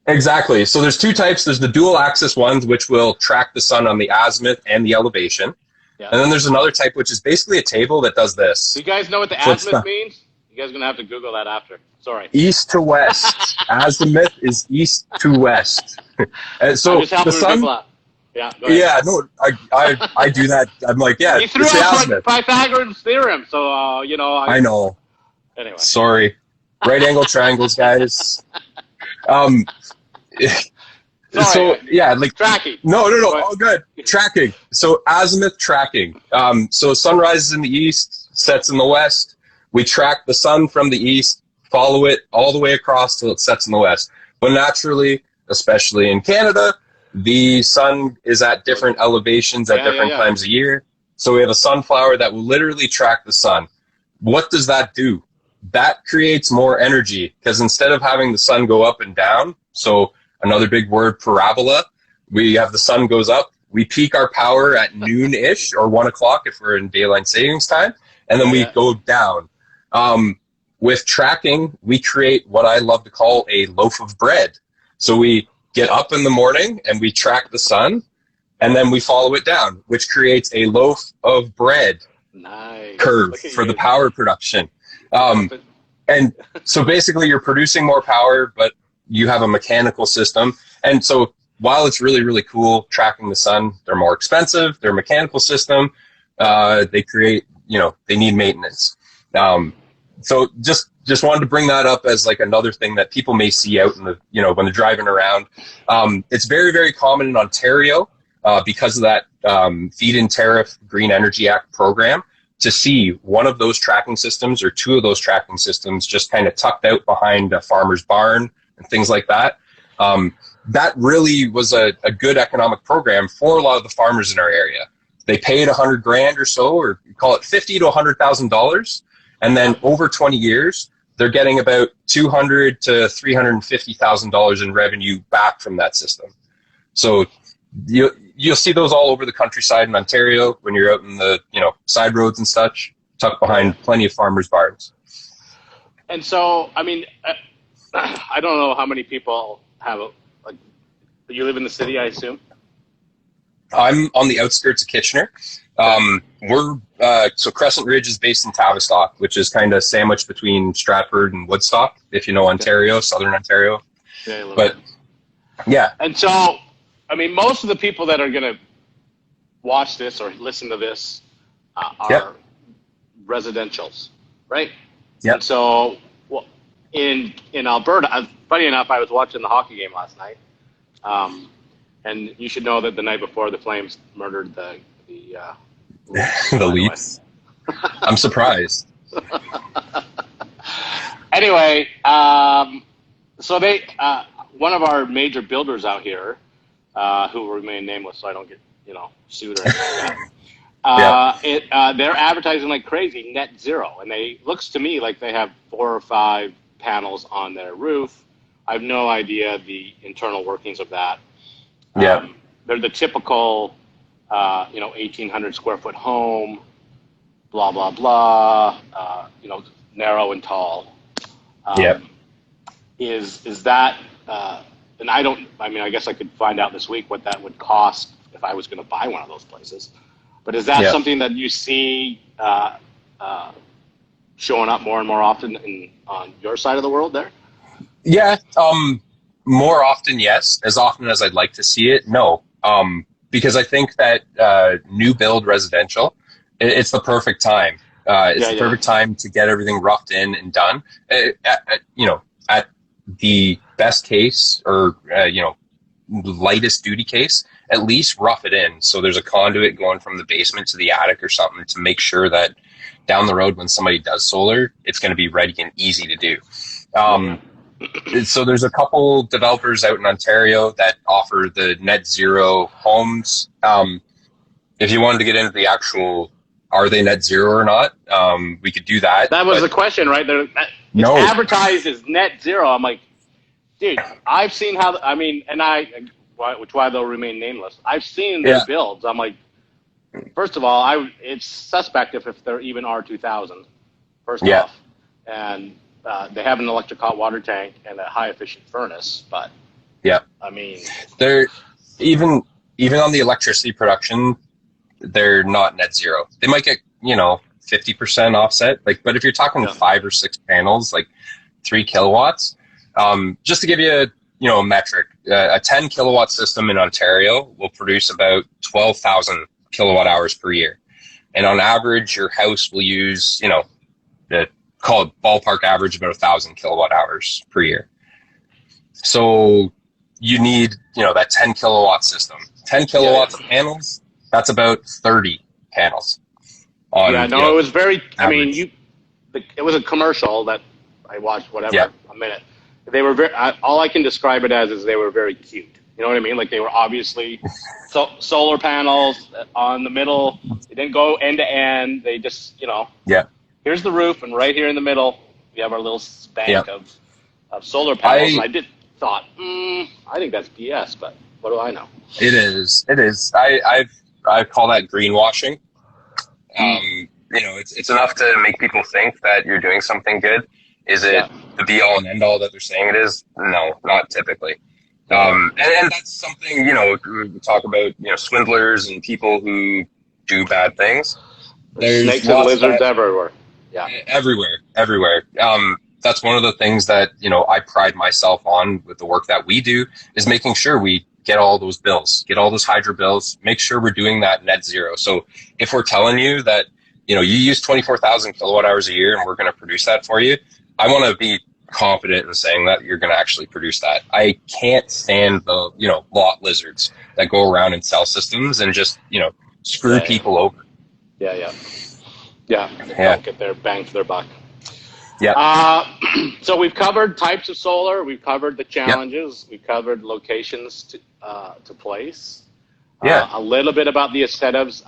Exactly. So there's two types. There's the dual axis ones, which will track the sun on the azimuth and the elevation. Yeah. And then there's another type, which is basically a table that does this. Do you guys know what the azimuth means? You guys are going to have to Google that after. Sorry. East to west. Azimuth is east to west. And so the sun. Yeah, no, I do that. I'm like, yeah. You threw out Pythagoras theorem, so I know. Anyway. Sorry. Right angle triangles, guys. So yeah, tracking. No, all good. Tracking. So azimuth tracking. So sun rises in the east, sets in the west. We track the sun from the east, follow it all the way across till it sets in the west. But naturally, especially in Canada, the sun is at different elevations at different times of year. So we have a sunflower that will literally track the sun. What does that do? That creates more energy, because instead of having the sun go up and down, so another big word, parabola, we have the sun goes up, we peak our power at noon-ish or 1 o'clock if we're in daylight savings time, and then we go down. With tracking, we create what I love to call a loaf of bread. So we get up in the morning and we track the sun, and then we follow it down, which creates a loaf of bread curve for the power production. And so basically you're producing more power, but you have a mechanical system. And so while it's really, really cool tracking the sun, they're more expensive, they're a mechanical system. They create, they need maintenance. So just wanted to bring that up as another thing that people may see out in the, when they're driving around. It's very, very common in Ontario because of that feed-in tariff Green Energy Act program to see one of those tracking systems or two of those tracking systems just kind of tucked out behind a farmer's barn and things like that. That really was a good economic program for a lot of the farmers in our area. They paid $100,000 or so, or call it $50,000 to $100,000. And then over 20 years, they're getting about $200,000 to $350,000 in revenue back from that system. So you'll see those all over the countryside in Ontario when you're out in the side roads and such, tucked behind plenty of farmers' barns. And so, I mean, I don't know how many people have you live in the city, I assume? I'm on the outskirts of Kitchener. So Crescent Ridge is based in Tavistock, which is kind of sandwiched between Stratford and Woodstock, if you know Ontario, Southern Ontario. Yeah. And so, I mean, most of the people that are going to watch this or listen to this are residentials, right? Yeah. And so, in Alberta, funny enough, I was watching the hockey game last night, and you should know that the night before the Flames murdered the the Leafs. I'm surprised. Anyway, so they one of our major builders out here, who will remain nameless, so I don't get sued or anything like that. They're advertising like crazy net zero, and looks to me like they have 4 or 5 panels on their roof. I have no idea the internal workings of that. They're the typical 1,800 square foot home, blah, blah, blah, narrow and tall. Is that and I guess I could find out this week what that would cost if I was going to buy one of those places. But is that something that you see showing up more and more often on your side of the world there? Yeah, more often, yes. As often as I'd like to see it, no. Because I think that new build residential, it's the perfect time. It's the perfect time to get everything roughed in and done. At the best case, or lightest duty case, at least rough it in. So there's a conduit going from the basement to the attic or something to make sure that down the road when somebody does solar, it's going to be ready and easy to do. So there's a couple developers out in Ontario that offer the net zero homes. If you wanted to get into the actual, are they net zero or not? We could do that. That was the question, right? It's advertised as net zero. I'm like, dude, I've seen how, which why they'll remain nameless. I've seen their builds. I'm like, first of all, it's suspect if they're even R2000, first off. And they have an electric hot water tank and a high efficient furnace, but they're even on the electricity production, they're not net zero. They might get 50% offset, but if you're talking 5 or 6 panels, like 3 kilowatts, just to give you a metric, a 10 kilowatt system in Ontario will produce about 12,000 kilowatt hours per year, and on average, your house will use call it ballpark average about 1,000 kilowatt hours per year. So you need, that 10 kilowatt system. 10 kilowatts of panels, that's about 30 panels. It was very, average. It was a commercial that I watched, a minute. They were all I can describe it as is they were very cute. You know what I mean? Like they were obviously solar panels on the middle. They didn't go end to end. They just, here's the roof, and right here in the middle, we have our little spank of solar panels. And I thought, I think that's BS, but what do I know? It is. I call that greenwashing. It's enough to make people think that you're doing something good. Is it the be all and end all that they're saying it is? No, not typically. And that's something, we talk about, swindlers and people who do bad things. There's snakes and lizards everywhere. Yeah. Everywhere. That's one of the things that, I pride myself on with the work that we do is making sure we get all those bills, get all those hydro bills, make sure we're doing that net zero. So if we're telling you that, you use 24,000 kilowatt hours a year and we're going to produce that for you, I want to be confident in saying that you're going to actually produce that. I can't stand the, lot lizards that go around and sell systems and just, screw people over. Yeah. Don't get their bang for their buck. Yeah. So we've covered types of solar. We've covered the challenges. We've covered locations to place. A little bit about the incentives.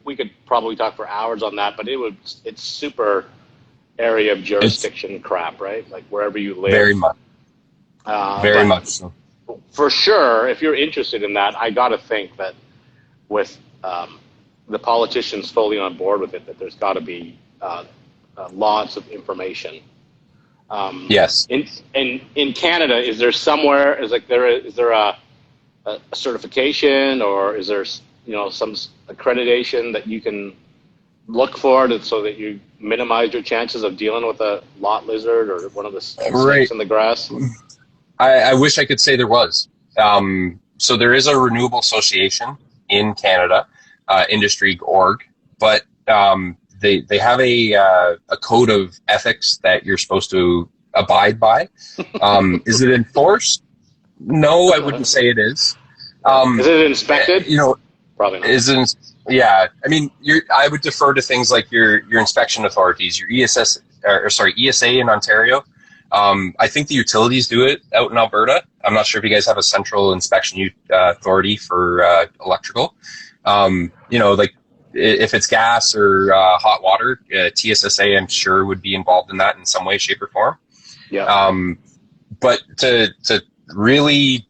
We could probably talk for hours on that, but it's super area of jurisdiction crap, right? Like wherever you live. Very much. Very much so. For sure, if you're interested in that, I got to think that with the politicians fully on board with it, that there's got to be lots of information. Yes. In Canada, is there somewhere? Is there a certification, or is there some accreditation that you can look for so that you minimize your chances of dealing with a lot lizard or one of the snakes in the grass? I wish I could say there was. So there is a renewable association in Canada, industry.org, but they have a code of ethics that you're supposed to abide by. Is it enforced? No, I wouldn't say it is. Is it inspected? Probably not. I would defer to things like your inspection authorities, your ESA in Ontario. I think the utilities do it out in Alberta. I'm not sure if you guys have a central inspection authority for electrical. If it's gas or hot water, TSSA, I'm sure, would be involved in that in some way, shape, or form. Yeah. But to really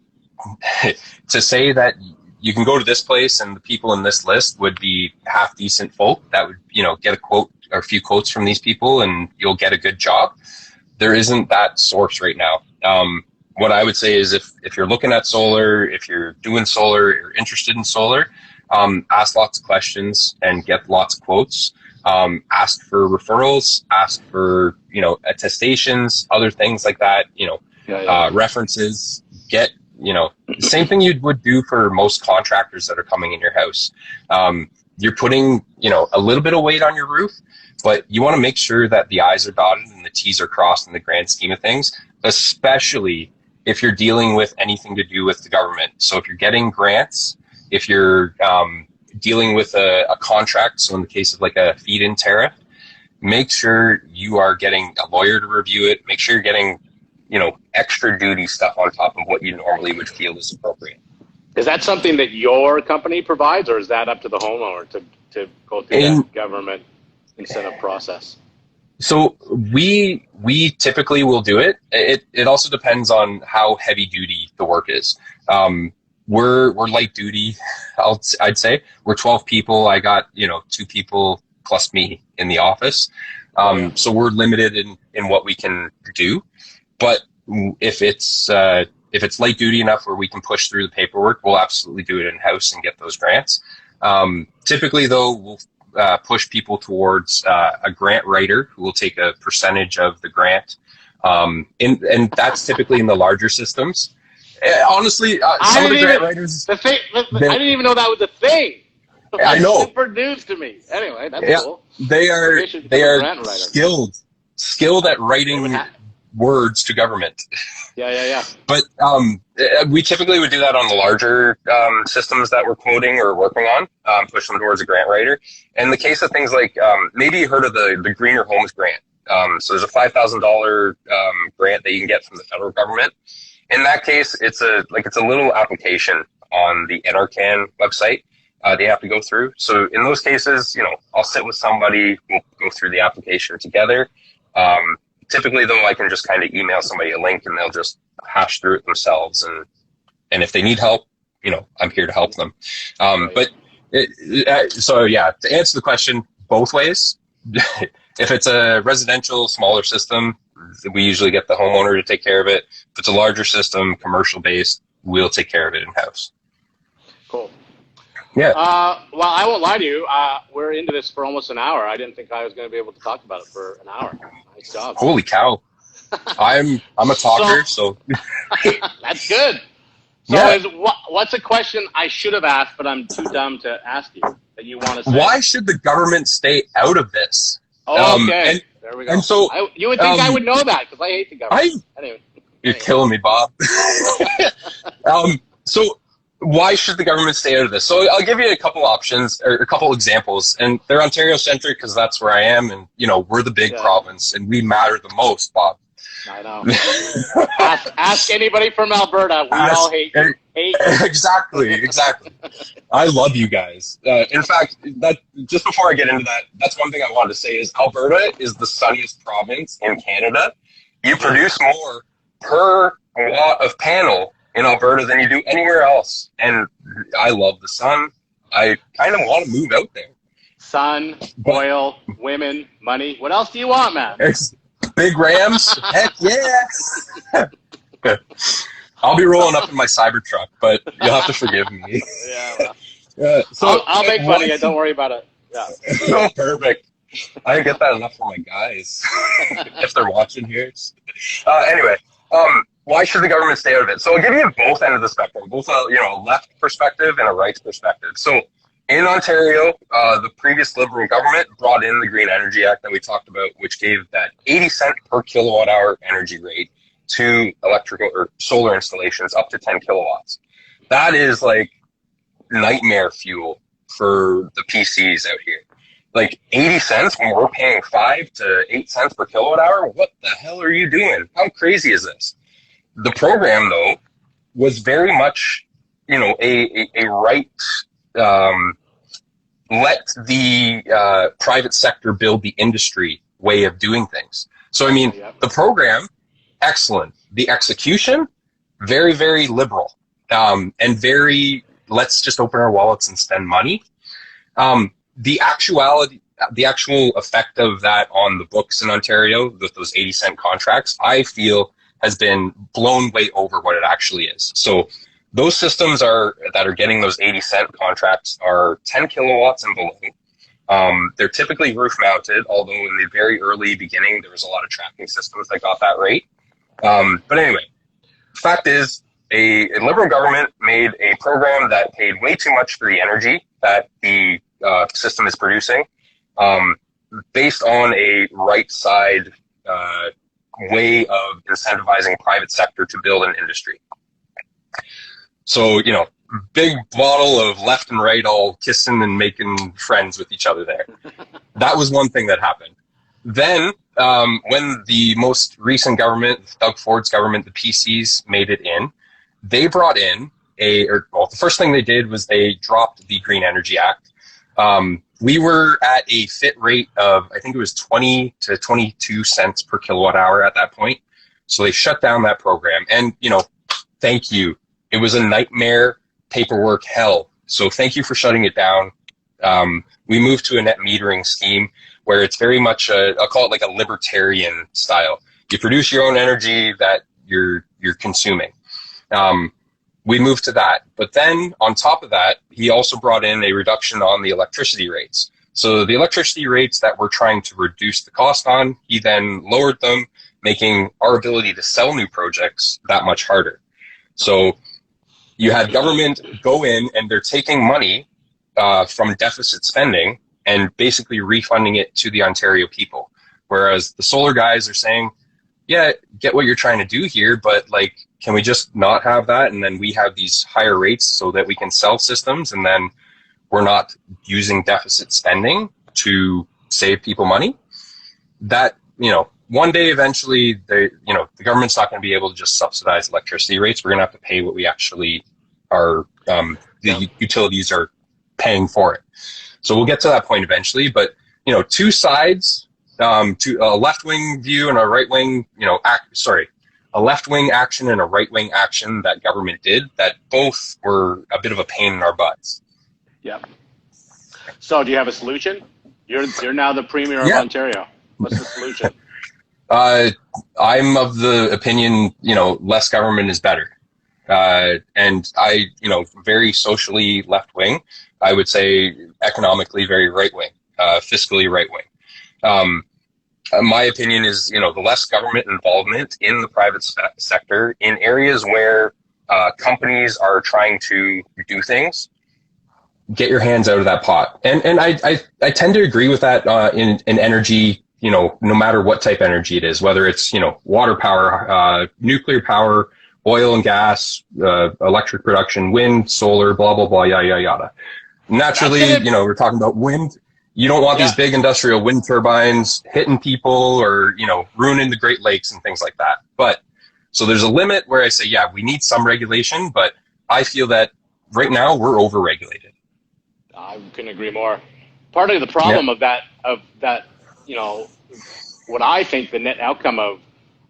to say that you can go to this place and the people in this list would be half decent folk that would, get a quote or a few quotes from these people and you'll get a good job. There isn't that source right now. what I would say is if you're looking at solar, if you're doing solar, you're interested in solar, ask lots of questions and get lots of quotes. Ask for referrals, ask for, attestations, other things like that, references, get, the same thing you would do for most contractors that are coming in your house. You're putting, a little bit of weight on your roof, but you want to make sure that the I's are dotted and the T's are crossed in the grand scheme of things, especially if you're dealing with anything to do with the government. So if you're getting grants, if you're dealing with a contract, so in the case of like a feed-in tariff, make sure you are getting a lawyer to review it. Make sure you're getting, extra duty stuff on top of what you normally would feel is appropriate. Is that something that your company provides, or is that up to the homeowner to go through that government incentive process? So we typically will do it. It also depends on how heavy duty the work is. We're light duty, I'd say. We're 12 people. I got, 2 people plus me in the office. So we're limited in what we can do. But if it's light duty enough where we can push through the paperwork, we'll absolutely do it in-house and get those grants. Typically, though, we'll push people towards a grant writer who will take a percentage of the grant. And that's typically in the larger systems. Honestly, some of the grant writers... I didn't even know that was a thing. That's I know. Super news to me. Anyway, that's cool. They are skilled at writing words to government. Yeah. But we typically would do that on the larger systems that we're quoting or working on, push them towards a grant writer. In the case of things like, maybe you heard of the Greener Homes Grant. So there's a $5,000 grant that you can get from the federal government. In that case, it's a little application on the NRCan website they have to go through. So in those cases, I'll sit with somebody, we'll go through the application together. Typically, though, I can just kind of email somebody a link and they'll just hash through it themselves. And if they need help, I'm here to help them. So yeah, to answer the question, both ways. If it's a residential, smaller system, we usually get the homeowner to take care of it. If it's a larger system, commercial-based, we'll take care of it in-house. Cool. Yeah. Well, I won't lie to you. We're into this for almost an hour. I didn't think I was going to be able to talk about it for an hour. Nice job. Holy cow. I'm a talker, so. That's good. So yeah. What's a question I should have asked, but I'm too dumb to ask you that you want to say? Why should the government stay out of this? Oh, okay. There we go. And so, you would think I would know that because I hate the government. You're killing me, Bob. So why should the government stay out of this? So I'll give you a couple options or a couple examples, and they're Ontario-centric because that's where I am, and we're the big province, and we matter the most, Bob. I know. ask anybody from Alberta. We all hate you. Exactly. I love you guys. In fact, that just before I get into that, that's one thing I wanted to say is Alberta is the sunniest province in Canada. You produce more per watt of panel in Alberta than you do anywhere else. And I love the sun. I kind of want to move out there. Sun, oil, women, money. What else do you want, man? Big Rams? Heck yeah. I'll be rolling up in my Cybertruck, but you'll have to forgive me. Yeah. So I'll make fun of you. Don't worry about it. Yeah. Oh, perfect. I get that enough from my guys if they're watching here. Anyway, why should the government stay out of it? So I'll give you both ends of the spectrum, both a left perspective and a right perspective. So in Ontario, the previous Liberal government brought in the Green Energy Act that we talked about, which gave that 80 cent per kilowatt hour energy rate to electrical or solar installations up to 10 kilowatts. That is like nightmare fuel for the PCs out here. Like 80 cents when we're paying 5 to 8 cents per kilowatt hour? What the hell are you doing? How crazy is this? The program, though, was very much, a right, let the private sector build the industry way of doing things. So, the program, excellent. The execution, very, very liberal, and very, let's just open our wallets and spend money. The actual effect of that on the books in Ontario with those 80 cent contracts, I feel has been blown way over what it actually is. So those systems that are getting those 80-cent contracts are 10 kilowatts and below. They're typically roof mounted, although in the very early beginning, there was a lot of tracking systems that got that rate. But anyway, fact is, a Liberal government made a program that paid way too much for the energy that the system is producing, based on a right side way of incentivizing private sector to build an industry. So, you know, big bottle of left and right all kissing and making friends with each other there. That was one thing that happened. Then, when the most recent government, Doug Ford's government, the PCs, made it in, they brought in the first thing they did was they dropped the Green Energy Act. We were at a fit rate of, I think it was 20 to 22 cents per kilowatt hour at that point. So they shut down that program. And, you know, thank you. It was a nightmare paperwork hell. So thank you for shutting it down. We moved to a net metering scheme where it's very much I'll call it like a libertarian style. You produce your own energy that you're consuming. We moved to that. But then on top of that, he also brought in a reduction on the electricity rates. So the electricity rates that we're trying to reduce the cost on, he then lowered them, making our ability to sell new projects that much harder. So you had government go in and they're taking money from deficit spending and basically refunding it to the Ontario people. Whereas the solar guys are saying, yeah, get what you're trying to do here, but like, can we just not have that? And then we have these higher rates so that we can sell systems, and then we're not using deficit spending to save people money. That, you know, one day eventually, the government's not going to be able to just subsidize electricity rates. We're going to have to pay what we actually are, utilities are paying for it. So we'll get to that point eventually. But, you know, two sides, to a left-wing view and a right-wing, a left-wing action and a right-wing action that government did that both were a bit of a pain in our butts. Yep. So do you have a solution? You're now the premier of Ontario. What's the solution? I'm of the opinion, you know, less government is better. And I, you know, very socially left-wing. I would say economically very right-wing, fiscally right-wing. My opinion is, you know, the less government involvement in the private sector in areas where companies are trying to do things, get your hands out of that pot. And I tend to agree with that in energy, you know, no matter what type of energy it is, whether it's, you know, water power, nuclear power, oil and gas, electric production, wind, solar, blah, blah, blah, yada, yada, yada. Naturally, you know, we're talking about wind. You don't want these big industrial wind turbines hitting people or, you know, ruining the Great Lakes and things like that. But so there's a limit where I say, yeah, we need some regulation, but I feel that right now we're overregulated. I couldn't agree more. Part of the problem of that, you know, what I think the net outcome of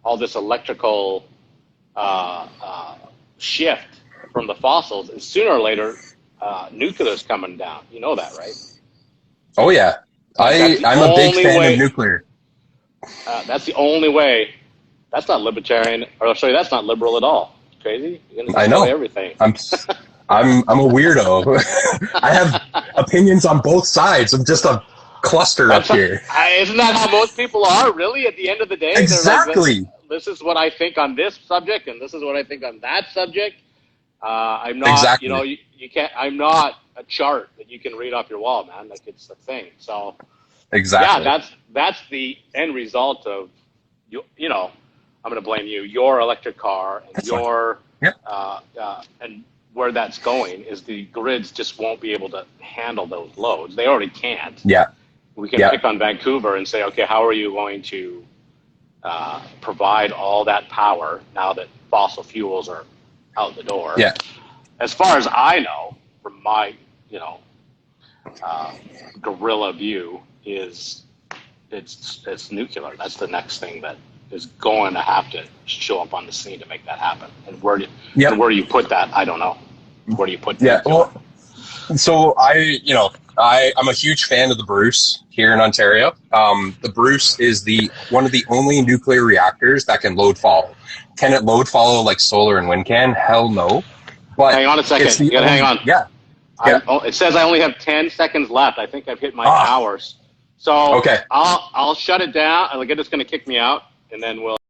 all this electrical shift from the fossils is sooner or later nuclear's coming down. You know that, right? Oh yeah, I'm a big fan of nuclear. That's the only way. That's not libertarian, or sorry, that's not liberal at all. Crazy? You're gonna destroy everything. I'm a weirdo. I have opinions on both sides. I'm just a cluster up here. Isn't that how most people are? Really, at the end of the day, exactly. Like, this is what I think on this subject, and this is what I think on that subject. I'm not, you know, you can't. I'm not a chart that you can read off your wall, man. Like, it's the thing. So, exactly. Yeah, that's the end result of you know. I'm going to blame you. Your electric car and and where that's going is the grids just won't be able to handle those loads. They already can't. Yeah. We can pick on Vancouver and say, okay, how are you going to provide all that power now that fossil fuels are out the door? Yeah. As far as I know, from my, you know, guerrilla view, is it's nuclear. That's the next thing that is going to have to show up on the scene to make that happen. And where do you put that? I don't know. Where do you put that? Yeah, well, so I'm a huge fan of the Bruce here in Ontario. The Bruce is one of the only nuclear reactors that can load fall. Can it load follow like solar and wind can? Hell no. But hang on a second. You gotta hang on. Yeah. It says I only have 10 seconds left. I think I've hit my hours. So okay. I'll shut it down. I guess it's going to kick me out, and then we'll.